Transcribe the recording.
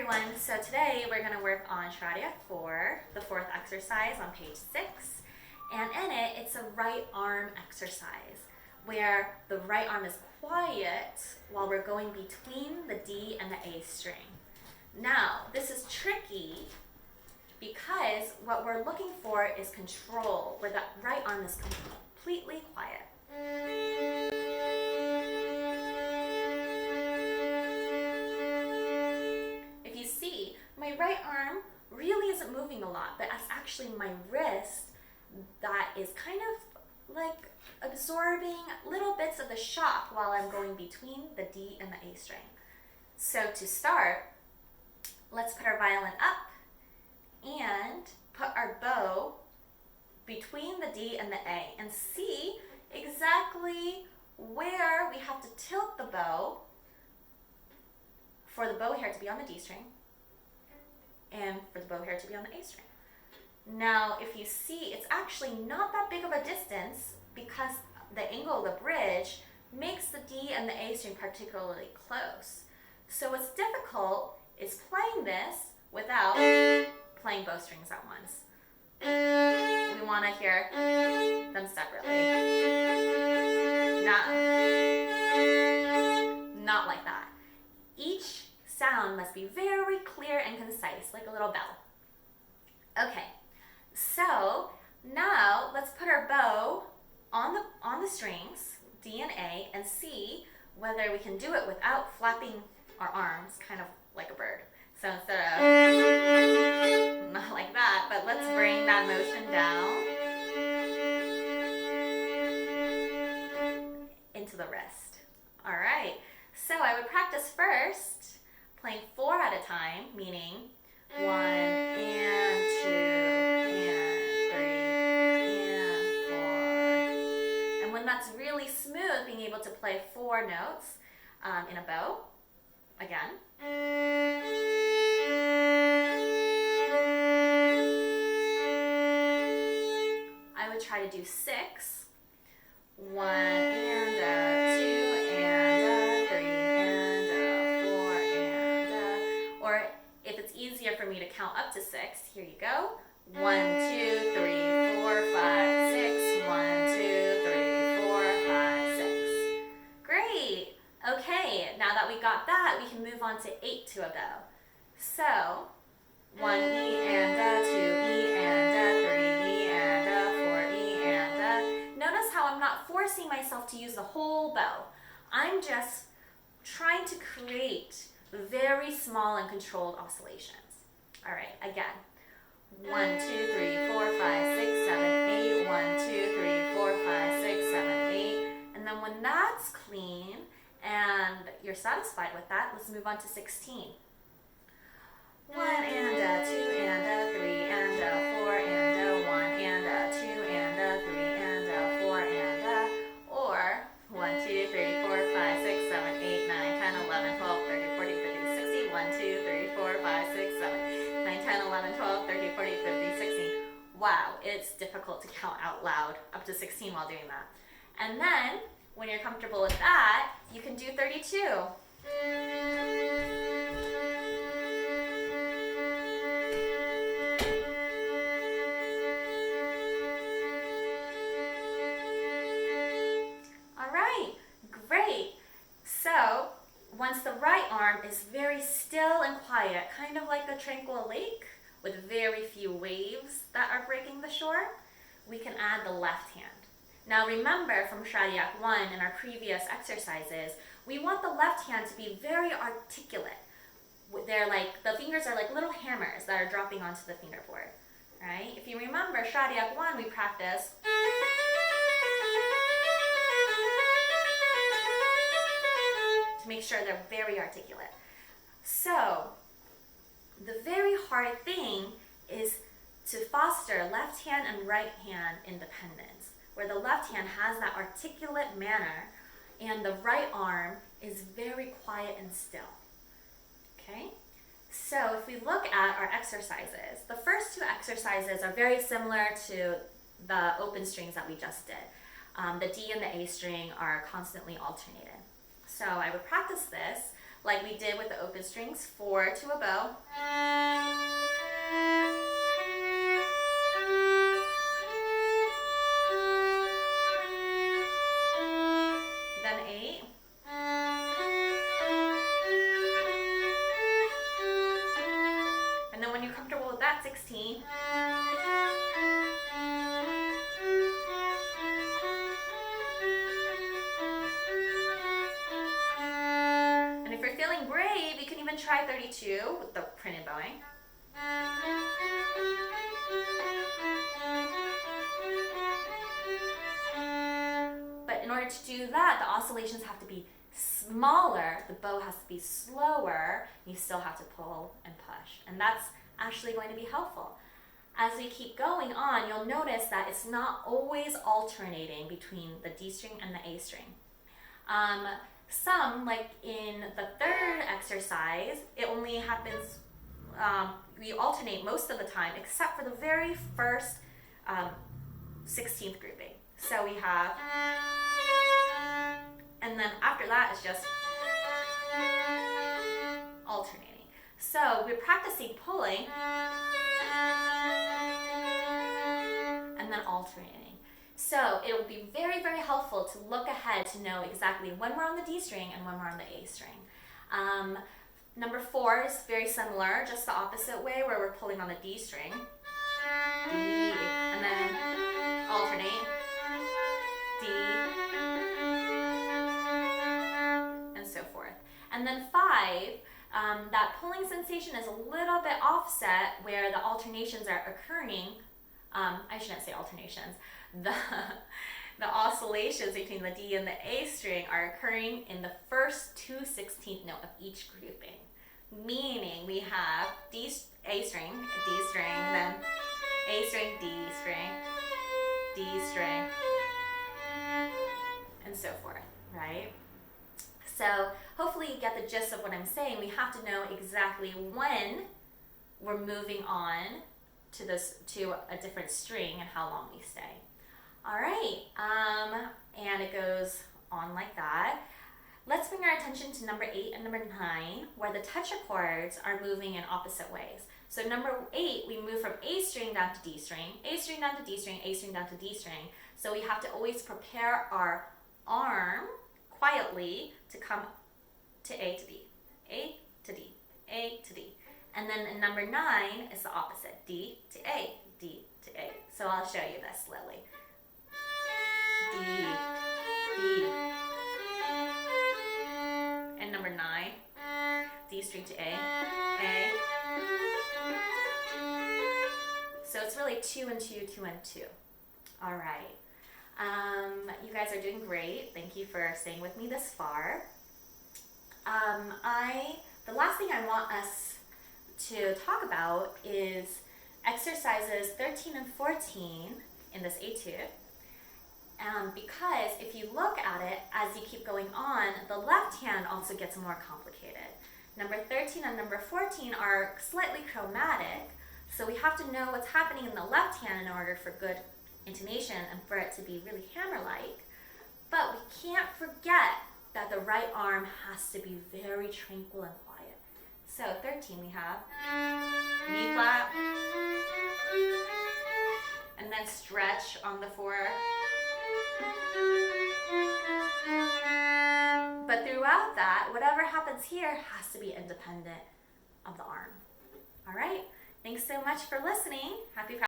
everyone, so today we're going to work on Schradieck IV, the fourth exercise on page 6, and in it, it's a right arm exercise where the right arm is quiet while we're going between the D and the A string. Now, this is tricky because what we're looking for is control, where the right arm is completely quiet. My right arm really isn't moving a lot, but it's actually my wrist that is kind of like absorbing little bits of the shock while I'm going between the D and the A string. So to start, let's put our violin up and put our bow between the D and the A and see exactly where we have to tilt the bow for the bow hair to be on the D string and for the bow hair to be on the A string. Now, if you see, it's actually not that big of a distance because the angle of the bridge makes the D and the A string particularly close. So what's difficult is playing this without playing both strings at once. We want to hear them separately. Not like that. Each sound must be very clear and concise, like a little bell. Okay, so now let's put our bow on the strings, D and A, and see whether we can do it without flapping our arms, kind of like a bird. So instead of, not like that, but let's bring that motion down into the wrist. All right, so I would practice first playing 4 at a time, meaning 1 and 2 and 3 and 4. And when that's really smooth, being able to play 4 notes in a bow, again. I would try to do 6, 1 and 2 and 3 and 4 and, or if it's easier for me to count up to 6, here you go. 1, 2, 3, 4, 5, 6. 1, 2, 3, 4, 5, 6. Great. Okay, now that we got that, we can move on to 8 to a bow. So 1 E and 2 E and 3 E and 4 E and. Notice how I'm not forcing myself to use the whole bow. I'm just trying to create very small and controlled oscillations. All right, again. 1, 2, 3, 4, 5, 6, 7, 8. 1, 2, 3, 4, 5, 6, 7, 8. And then when that's clean and you're satisfied with that, let's move on to 16. 1 and 2 and 3 and 4 and 1 and 2 and 3 and 4 and or 1, 2, 3, 4, 5, 6, 7, 8, 9, 10, 11, 12, 13, 14, 15, 16. 1, 2, 3, 4, 5, 6, 7, 9, 10, 11, 12, 13, 14, 15, 16. Wow, it's difficult to count out loud up to 16 while doing that. And then, when you're comfortable with that, you can do 32. All right, great. So, once the right arm is very still and quiet, kind of like a tranquil lake with very few waves that are breaking the shore, we can add the left hand. Now remember from Schradieck I in our previous exercises, we want the left hand to be very articulate. They're like, the fingers are like little hammers that are dropping onto the fingerboard, right? If you remember Schradieck I, we practiced to make sure they're very articulate. So, the very hard thing is to foster left hand and right hand independence, where the left hand has that articulate manner and the right arm is very quiet and still. Okay? So if we look at our exercises, the first 2 exercises are very similar to the open strings that we just did. The D and the A string are constantly alternated. So I would practice this like we did with the open strings, 4 to a bow. Then 8. And then when you're comfortable with that, 16. And if you're feeling brave, you can even try 32 with the printed bowing. But in order to do that, the oscillations have to be smaller, the bow has to be slower, you still have to pull and push. And that's actually going to be helpful. As we keep going on, you'll notice that it's not always alternating between the D string and the A string. Some, like in the third exercise, it only happens, we alternate most of the time, except for the very first 16th grouping. So we have, and then after that it's just alternating. So we're practicing pulling and then alternating. So it will be very, very helpful to look ahead to know exactly when we're on the D string and when we're on the A string. Number 4 is very similar, just the opposite way, where we're pulling on the D string. D, and then alternate. D, and so forth. And then 5, that pulling sensation is a little bit offset where the alternations are occurring. I shouldn't say alternations. The oscillations between the D and the A string are occurring in the first 2/16th note of each grouping. Meaning we have A string, D string, then A string, D string, D string, and so forth, right? So hopefully you get the gist of what I'm saying. We have to know exactly when we're moving on to a different string and how long we stay. All right, and it goes on like that. Let's bring our attention to number 8 and number 9, where the tetra chords are moving in opposite ways. So number 8, we move from A string down to D string, A string down to D string, A string down to D string. So we have to always prepare our arm quietly to come to A to D, A to D, A to D. And then in number 9 is the opposite, D to A, D to A. So I'll show you this slowly. D, D. And number 9, D string to A, A. So it's really 2 and 2, 2 and 2. All right. You guys are doing great. Thank you for staying with me this far. The last thing I want us to talk about is exercises 13 and 14 in this etude. Because if you look at it as you keep going on, the left hand also gets more complicated. Number 13 and number 14 are slightly chromatic, so we have to know what's happening in the left hand in order for good intonation and for it to be really hammer-like. But we can't forget that the right arm has to be very tranquil and quiet. So 13 we have knee flap, and then stretch on the 4. But throughout that, whatever happens here has to be independent of the arm. All right? Thanks so much for listening. Happy practice.